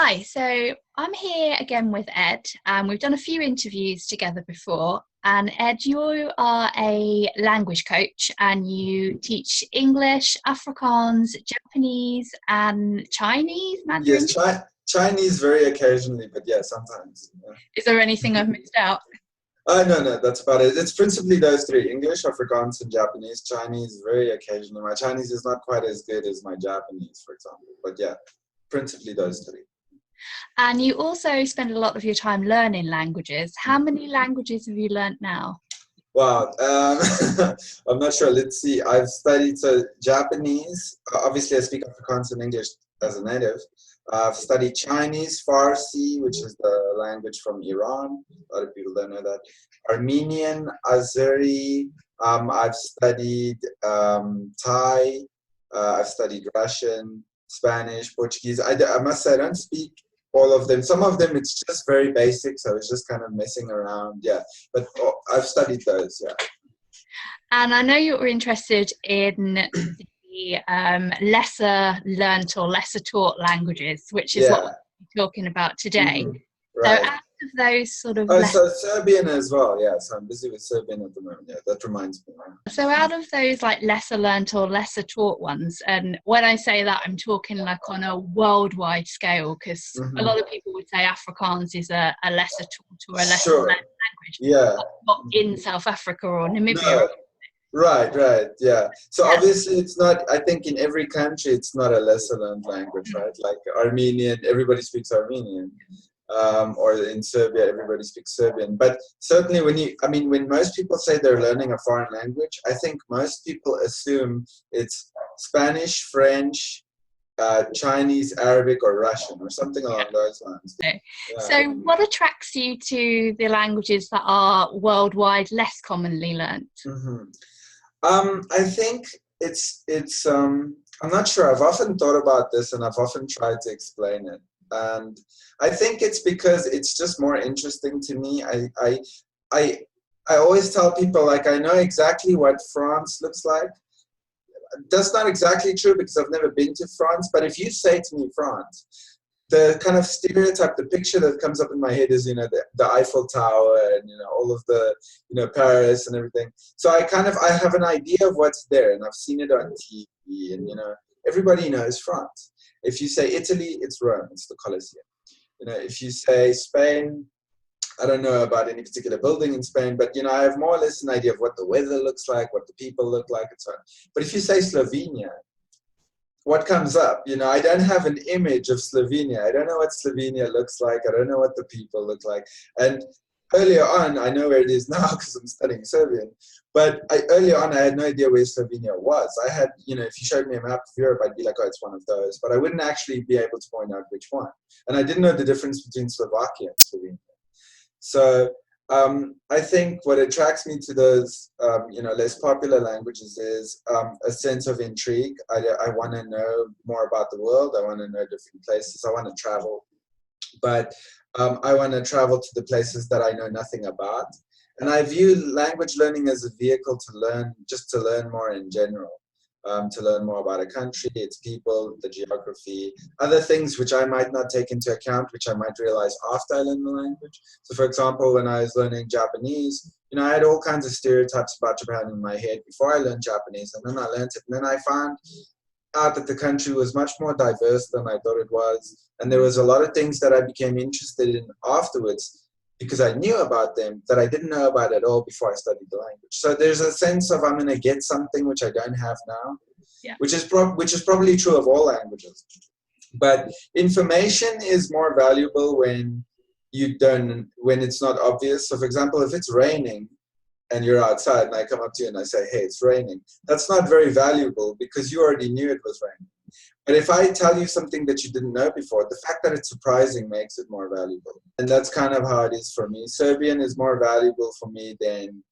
Hi, so I'm here again with Ed, and we've done a few interviews together before. And Ed, you are a language coach and you teach English, Afrikaans, Japanese, and Chinese, Mandarin. Yes, Chinese very occasionally, but yeah, sometimes. Yeah. Is there anything I've missed out? No, that's about it. It's principally those three: English, Afrikaans, and Japanese. Chinese very occasionally. My Chinese is not quite as good as my Japanese, for example. But yeah, principally those three. And you also spend a lot of your time learning languages. How many languages have you learnt now? Wow, I'm not sure. Let's see. I've studied Japanese. Obviously, I speak Afrikaans and English as a native. I've studied Chinese, Farsi, which is the language from Iran. A lot of people don't know that. Armenian, Azeri. I've studied Thai. I've studied Russian, Spanish, Portuguese. I must say I don't speak all of them. Some of them it's just very basic, so it's just kind of messing around. Yeah, but I've studied those. Yeah. And I know you're interested in the lesser learnt or lesser taught languages, which is what Yeah. we're talking about today. So Right. out of those sort of Oh, so Serbian as well. Yeah, so I'm busy with Serbian at the moment. Yeah, that reminds me. so out of those like lesser learnt or lesser taught ones, and when I say that, I'm talking like on a worldwide scale, because a lot of people would say Afrikaans is a lesser taught or a lesser Sure. learnt language, Yeah. but not in South Africa or Namibia. No. Right. Yeah. So obviously, it's not. I think in every country, it's not a lesser learned language, right? Like Armenian, everybody speaks Armenian. Or in Serbia, everybody speaks Serbian. But certainly, when most people say they're learning a foreign language, I think most people assume it's Spanish, French, Chinese, Arabic, or Russian, or something along those lines. Okay. Yeah. So, what attracts you to the languages that are worldwide less commonly learnt? I think it's. I'm not sure. I've often thought about this, and I've often tried to explain it. And I think it's because it's just more interesting to me. I always tell people, like, I know exactly what France looks like. That's not exactly true because I've never been to France. But if you say to me France, the kind of stereotype, the picture that comes up in my head is, the Eiffel Tower and, all of the, Paris and everything. So I have an idea of what's there, and I've seen it on TV, and, everybody knows France. If you say Italy, it's Rome, it's the Colosseum. If you say Spain, I don't know about any particular building in Spain, but, I have more or less an idea of what the weather looks like, what the people look like, and so on. But if you say Slovenia, what comes up? I don't have an image of Slovenia. I don't know what Slovenia looks like. I don't know what the people look like. And earlier on, I know where it is now because I'm studying Serbian. But earlier on, I had no idea where Slovenia was. I had, if you showed me a map of Europe, I'd be like, oh, it's one of those. But I wouldn't actually be able to point out which one. And I didn't know the difference between Slovakia and Slovenia. So I think what attracts me to those, less popular languages is a sense of intrigue. I want to know more about the world. I want to know different places. I want to travel. But I want to travel to the places that I know nothing about. And I view language learning as a vehicle to learn more in general. To learn more about a country, its people, the geography, other things which I might not take into account, which I might realize after I learn the language. So, for example, when I was learning Japanese, I had all kinds of stereotypes about Japan in my head before I learned Japanese, and then I learned it, and then I found out that the country was much more diverse than I thought it was, and there was a lot of things that I became interested in afterwards because I knew about them that I didn't know about at all before I studied the language. So there's a sense of I'm going to get something which I don't have now, which is probably true of all languages. But information is more valuable when it's not obvious. So for example, if it's raining and you're outside and I come up to you and I say, hey, it's raining, that's not very valuable because you already knew it was raining. But if I tell you something that you didn't know before, the fact that it's surprising makes it more valuable. And that's kind of how it is for me. Serbian is more valuable for me than,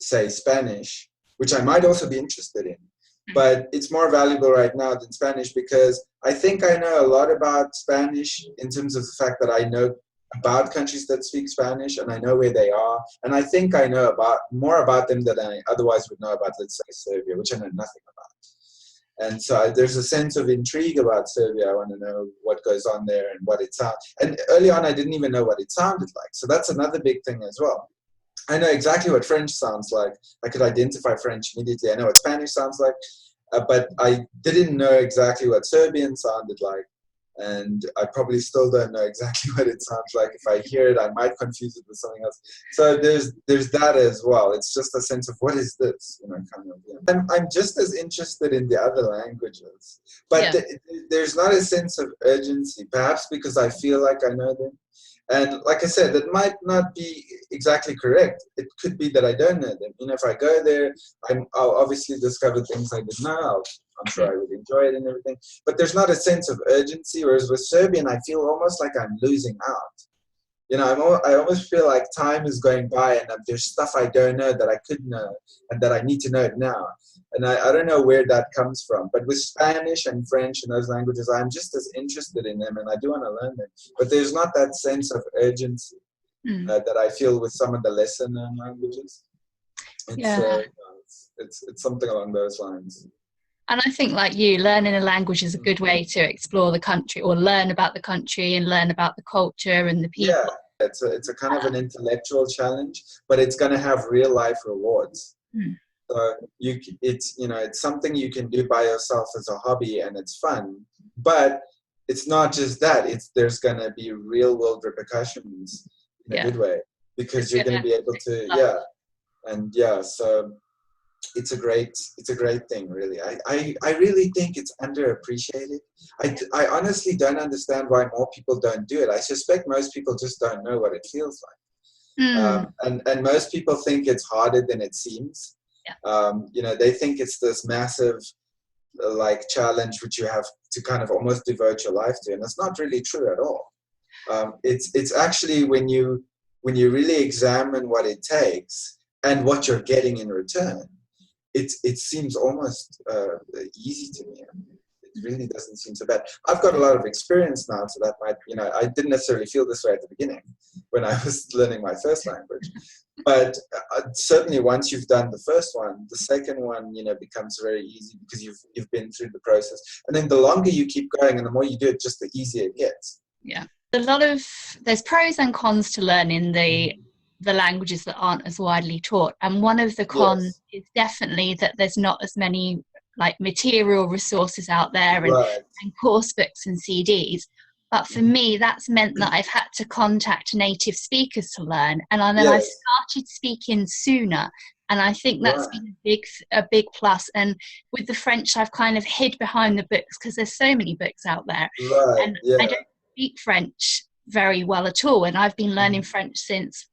say, Spanish, which I might also be interested in. But it's more valuable right now than Spanish because I think I know a lot about Spanish in terms of the fact that I know about countries that speak Spanish and I know where they are. And I think I know more about them than I otherwise would know about, let's say, Serbia, which I know nothing about. And so there's a sense of intrigue about Serbia. I want to know what goes on there and what it sounds. And early on, I didn't even know what it sounded like. So that's another big thing as well. I know exactly what French sounds like. I could identify French immediately. I know what Spanish sounds like, but I didn't know exactly what Serbian sounded like. And I probably still don't know exactly what it sounds like. If I hear it, I might confuse it with something else. So there's that as well. It's just a sense of what is this, kind of. Yeah. I'm just as interested in the other languages, but there's not a sense of urgency. Perhaps because I feel like I know them. And like I said, that might not be exactly correct. It could be that I don't know them. If I go there, I'll obviously discover things I didn't know. I'm sure I would enjoy it and everything. But there's not a sense of urgency, whereas with Serbian, I feel almost like I'm losing out. I almost feel like time is going by and there's stuff I don't know that I could know and that I need to know it now. And I don't know where that comes from. But with Spanish and French and those languages, I'm just as interested in them and I do want to learn them. But there's not that sense of urgency that I feel with some of the lesser known languages. It's something along those lines. And I think, like you, learning a language is a good way to explore the country or learn about the country and learn about the culture and the people. Yeah, it's a kind of an intellectual challenge, but it's going to have real life rewards. So it's something you can do by yourself as a hobby, and it's fun. But it's not just that; there's going to be real world repercussions in a good way, because you're going to be able to so. It's a great thing, really. I really think it's underappreciated. I honestly don't understand why more people don't do it. I suspect most people just don't know what it feels like. And most people think it's harder than it seems. They think it's this massive challenge which you have to kind of almost devote your life to, and it's not really true at all. It's actually when you really examine what it takes and what you're getting in return, it seems almost easy to me. It really doesn't seem so bad. I've got a lot of experience now, so that might, I didn't necessarily feel this way at the beginning when I was learning my first language. But certainly once you've done the first one, the second one, becomes very easy because you've been through the process. And then the longer you keep going and the more you do it, just the easier it gets. Yeah. There's pros and cons to learning the languages that aren't as widely taught, and one of the cons is definitely that there's not as many material resources out there and course books and CDs. But for me, that's meant that I've had to contact native speakers to learn, and then I've started speaking sooner, and I think that's been a big plus. And with the French, I've kind of hid behind the books because there's so many books out there, and I don't speak French very well at all, and I've been learning French since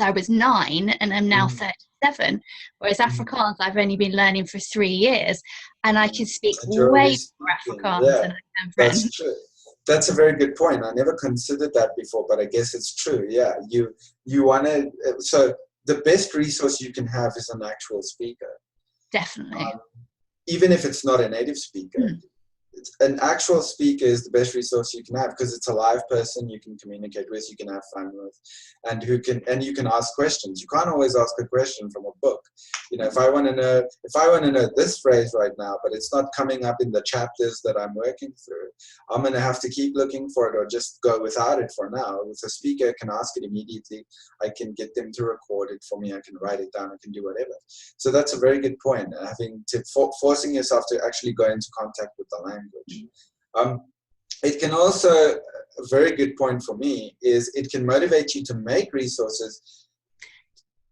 I was 9 and I'm now 37, whereas Afrikaans I've only been learning for 3 years, and I can speak way more Afrikaans than I can French. That's true. That's a very good point. I never considered that before, but I guess it's true. Yeah, you want to. So the best resource you can have is an actual speaker. Definitely. Even if it's not a native speaker. An actual speaker is the best resource you can have because it's a live person you can communicate with, you can have fun with, and you can ask questions. You can't always ask a question from a book. If I want to know this phrase right now, but it's not coming up in the chapters that I'm working through, I'm going to have to keep looking for it or just go without it for now. With a speaker, I can ask it immediately. I can get them to record it for me. I can write it down. I can do whatever. So that's a very good point. Forcing yourself to actually go into contact with the language. It can also, a very good point for me, is it can motivate you to make resources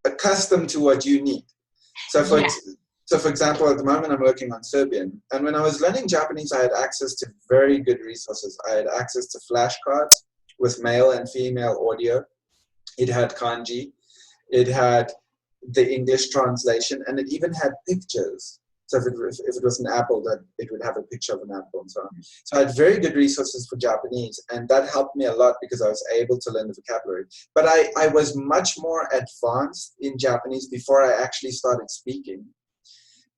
accustomed to what you need. So for example, at the moment I'm working on Serbian, and when I was learning Japanese, I had access to very good resources. I had access to flashcards with male and female audio. It had kanji. It had the English translation, and it even had pictures. So if it was an apple, that it would have a picture of an apple and so on. So I had very good resources for Japanese, and that helped me a lot because I was able to learn the vocabulary. But I was much more advanced in Japanese before I actually started speaking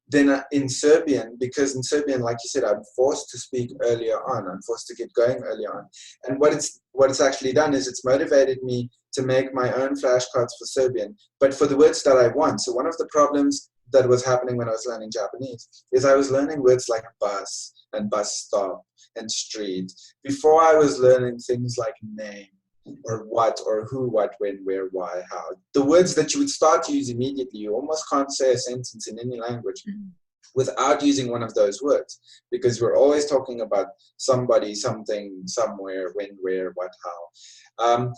than in Serbian, because in Serbian, like you said, I'm forced to speak earlier on. I'm forced to get going earlier on. And what it's actually done is it's motivated me to make my own flashcards for Serbian, but for the words that I want. So one of the problems that was happening when I was learning Japanese is I was learning words like bus and bus stop and street before I was learning things like name or what or who, what, when, where, why, how. The words that you would start to use immediately. You almost can't say a sentence in any language without using one of those words, because we're always talking about somebody, something, somewhere, when, where, what, how.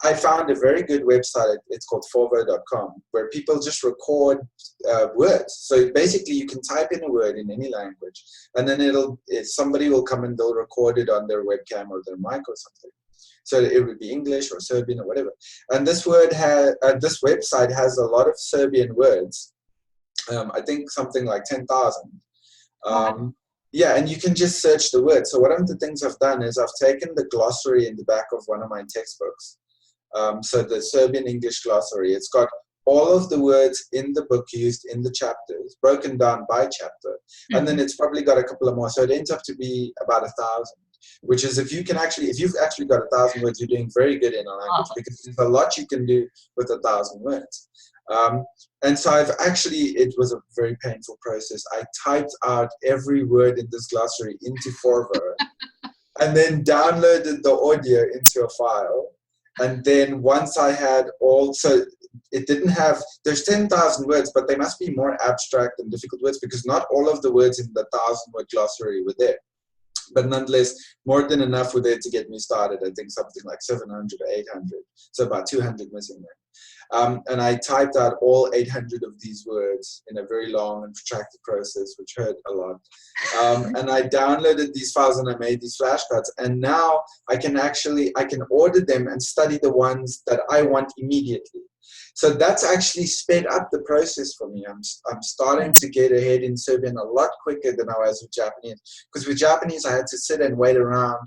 I found a very good website. It's called forvo.com, where people just record words. So basically you can type in a word in any language, and then somebody will come and they'll record it on their webcam or their mic or something. So it would be English or Serbian or whatever. And this website has a lot of Serbian words. I think something like 10,000. Wow. Yeah, and you can just search the word. So one of the things I've done is I've taken the glossary in the back of one of my textbooks. So the Serbian English glossary, it's got all of the words in the book used in the chapters, broken down by chapter. And then it's probably got a couple of more. So it ends up to be about 1,000, which is if you've actually got 1,000 words, you're doing very good in a language, because there's a lot you can do with 1,000 words. And so it was a very painful process. I typed out every word in this glossary into Forvo and then downloaded the audio into a file. And then once I had there's 10,000 words, but they must be more abstract and difficult words, because not all of the words in the 1,000-word glossary were there. But nonetheless, more than enough were there to get me started. I think something like 700 or 800, so about 200 missing there. And I typed out all 800 of these words in a very long and protracted process, which hurt a lot. And I downloaded these files and I made these flashcards. And now I can order them and study the ones that I want immediately. So that's actually sped up the process for me. I'm starting to get ahead in Serbian a lot quicker than I was with Japanese. Because with Japanese, I had to sit and wait around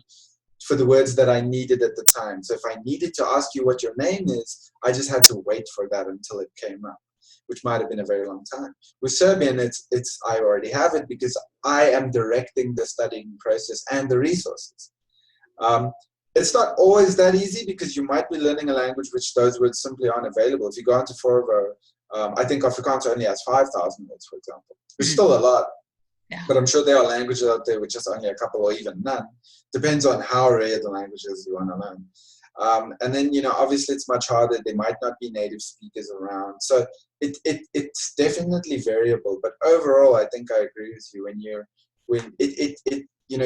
for the words that I needed at the time. So if I needed to ask you what your name is, I just had to wait for that until it came up, which might have been a very long time. With Serbian, I already have it because I am directing the studying process and the resources. It's not always that easy, because you might be learning a language which those words simply aren't available. If you go into Forvo, I think Afrikaans only has 5,000 words, for example, which is still a lot. Yeah. But I'm sure there are languages out there with just only a couple or even none. Depends on how rare the language is you want to learn. And then, obviously it's much harder. There might not be native speakers around. So it's definitely variable. But overall, I think I agree with you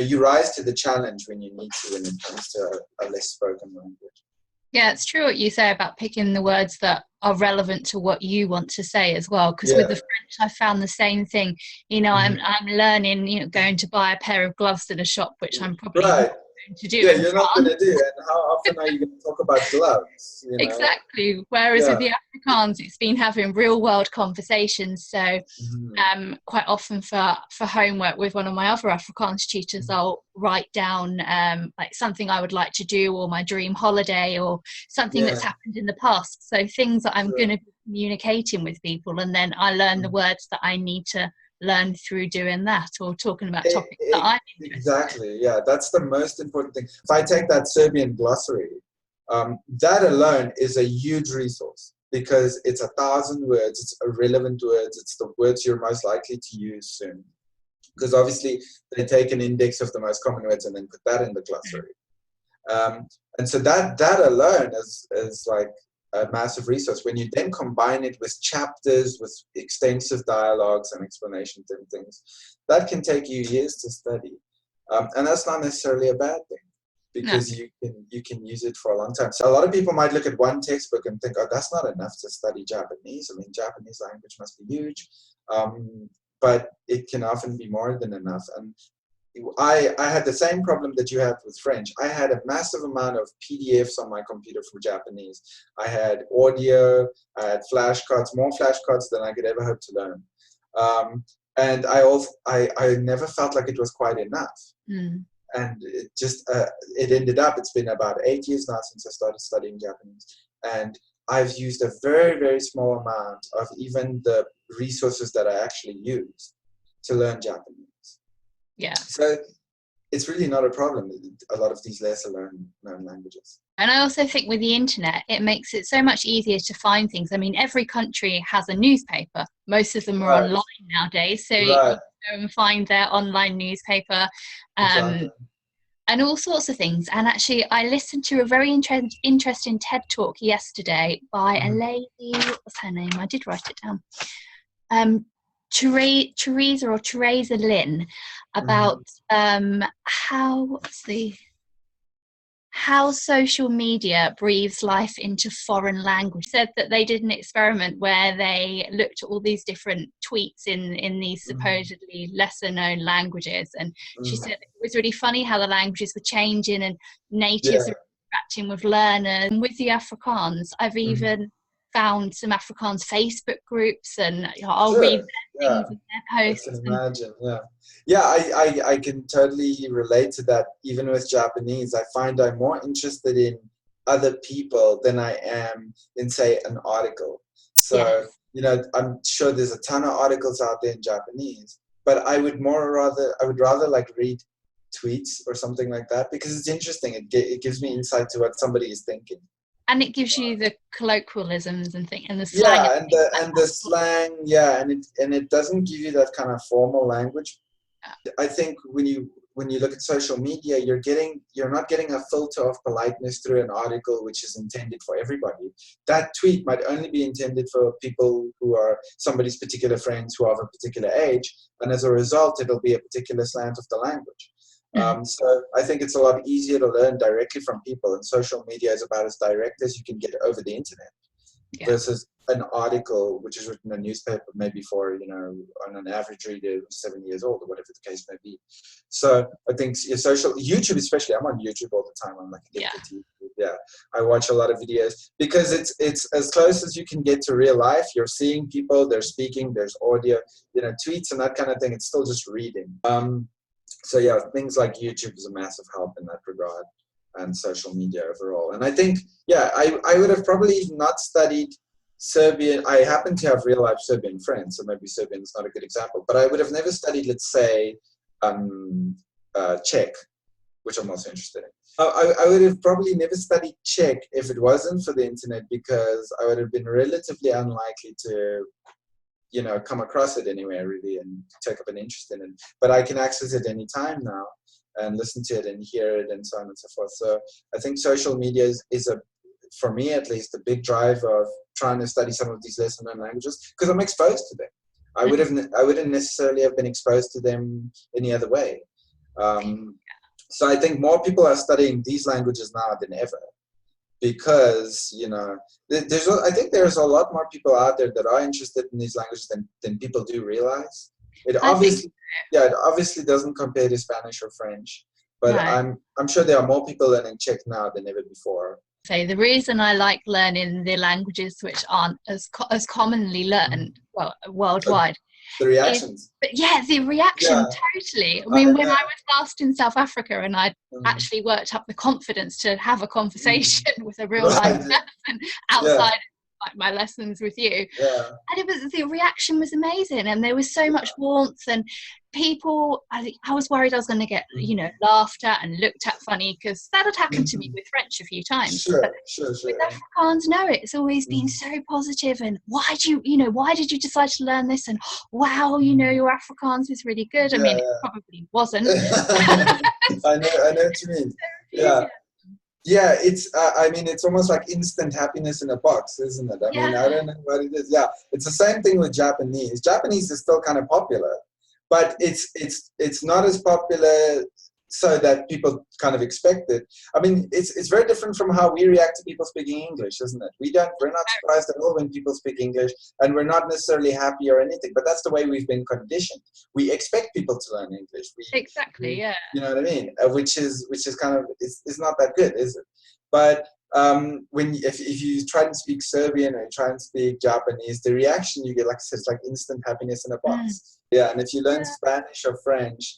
you rise to the challenge when you need to, when it comes to a less spoken language. Yeah, it's true what you say about picking the words that are relevant to what you want to say as well. Because with the French, I found the same thing. I'm learning, going to buy a pair of gloves at a shop, which I'm probably not going to do. Yeah, you're not going to do. And how often are you going to talk about gloves? Exactly. Whereas with the Afrikaans, it's been having real world conversations. So quite often for homework with one of my other Afrikaans tutors, I'll write down like something I would like to do, or my dream holiday, or something that's happened in the past. So things that I'm going to be communicating with people, and then I learn the words that I need to learn through doing that, or talking about topics that I'm interested in. Exactly, yeah, that's the most important thing. If I take that Serbian glossary, that alone is a huge resource, because it's 1,000 words, it's irrelevant words, it's the words you're most likely to use soon. Because obviously they take an index of the most common words and then put that in the glossary. And so that alone is like a massive resource. When you then combine it with chapters, with extensive dialogues and explanations and things, that can take you years to study. And that's not necessarily a bad thing, because you can use it for a long time. So a lot of people might look at one textbook and think, oh, that's not enough to study Japanese. I mean, Japanese language must be huge. But it can often be more than enough. And I had the same problem that you have with French. I had a massive amount of PDFs on my computer for Japanese. I had audio, I had flashcards, more flashcards than I could ever hope to learn. And I never felt like it was quite enough. And it ended up, it's been about 8 years now since I started studying Japanese. And I've used a very, very small amount of even the resources that I actually use to learn Japanese. Yeah. So it's really not a problem. A lot of these lesser known languages. And I also think with the internet, it makes it so much easier to find things. I mean, every country has a newspaper. Most of them are Right. online nowadays, so you Right. can go and find their online newspaper. Exactly. And all sorts of things. And actually, I listened to a very interesting TED talk yesterday by a lady. What was her name? I did write it down. Teresa Lynn, about how social media breathes life into foreign language. Said that they did an experiment where they looked at all these different tweets in these supposedly lesser known languages, and she said it was really funny how the languages were changing and natives are interacting with learners. And with the Afrikaans, I've even found some Afrikaans Facebook groups, and I'll read their things and their I posts. can imagine. I can totally relate to that. Even with Japanese, I find I'm more interested in other people than I am in, say, an article. So, I'm sure there's a ton of articles out there in Japanese, but I would rather like read tweets or something like that, because it's interesting. It gives me insight to what somebody is thinking. And it gives you the colloquialisms and the slang. Yeah, and the slang, and it doesn't give you that kind of formal language. I think when you look at social media, you're not getting a filter of politeness through an article which is intended for everybody. That tweet might only be intended for people who are somebody's particular friends who are of a particular age, and as a result, it'll be a particular slant of the language. So I think it's a lot easier to learn directly from people, and social media is about as direct as you can get over the internet, versus an article which is written in a newspaper, maybe for, on an average reader who's 7 years old or whatever the case may be. So I think YouTube especially, I'm on YouTube all the time. I'm like addicted to YouTube. Yeah, I watch a lot of videos because it's as close as you can get to real life. You're seeing people, they're speaking, there's audio, tweets and that kind of thing. It's still just reading. So yeah, things like YouTube is a massive help in that regard, and social media overall. And I think, I would have probably not studied Serbian. I happen to have real life Serbian friends, so maybe Serbian is not a good example, but I would have never studied, let's say, Czech, which I'm also interested in. I would have probably never studied Czech if it wasn't for the internet, because I would have been relatively unlikely to come across it anywhere really and take up an interest in it. But I can access it anytime now and listen to it and hear it and so on and so forth. So I think social media is for me at least, a big driver of trying to study some of these lesser known languages, because I'm exposed to them. I wouldn't necessarily have been exposed to them any other way. So I think more people are studying these languages now than ever, because I think there's a lot more people out there that are interested in these languages than people do realize. It obviously doesn't compare to Spanish or French, but no. I'm sure there are more people learning Czech now than ever before. So the reason I like learning the languages which aren't as commonly learned worldwide. The reactions. The reaction, totally. I mean, when I was last in South Africa and I'd actually worked up the confidence to have a conversation with a real life person outside of my lessons with you. And the reaction was amazing, and there was so much warmth, and people, I was worried I was going to get, laughed at and looked at funny, because that had happened to me with French a few times. Sure. With Afrikaans, no, it's always been so positive, and why did you decide to learn this? And wow, your Afrikaans is really good. I mean, it probably wasn't. I know what you mean. Yeah, it's. It's almost like instant happiness in a box, isn't it? I don't know what it is. Yeah, it's the same thing with Japanese. Japanese is still kind of popular, but it's not as popular so that people kind of expect it. I mean, it's very different from how we react to people speaking English, isn't it? We're not surprised at all when people speak English, and we're not necessarily happy or anything, but that's the way we've been conditioned. We expect people to learn English. You know what I mean? Which is kind of, it's not that good, is it? But if you try to speak Serbian or you try and speak Japanese, the reaction you get, like I said, it's like instant happiness in a box. Yeah, and if you learn Spanish or French,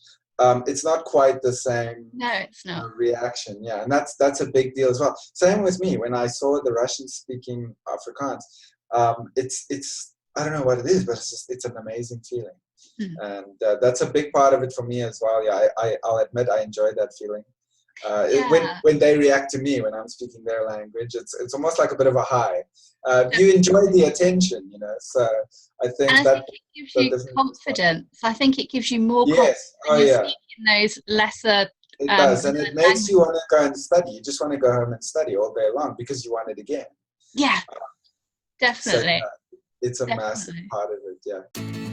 it's not quite the same. No, it's not. Reaction. Yeah, and that's a big deal as well. Same with me when I saw the Russian-speaking Afrikaans. It's I don't know what it is, but it's an amazing feeling. Mm. And that's a big part of it for me as well. Yeah, I'll admit I enjoy that feeling. Yeah, When they react to me when I'm speaking their language, it's almost like a bit of a high. You enjoy definitely. the attention, so I And think I that think it gives the you difference is fun. confidence. I think it gives you more confidence Yes, when oh you're yeah, speaking those lesser it does, and it learned makes you languages. want to go and study. You just want to go home and study all day long because you want it again. Yeah, So definitely, yeah, it's a massive definitely. part of it. Yeah.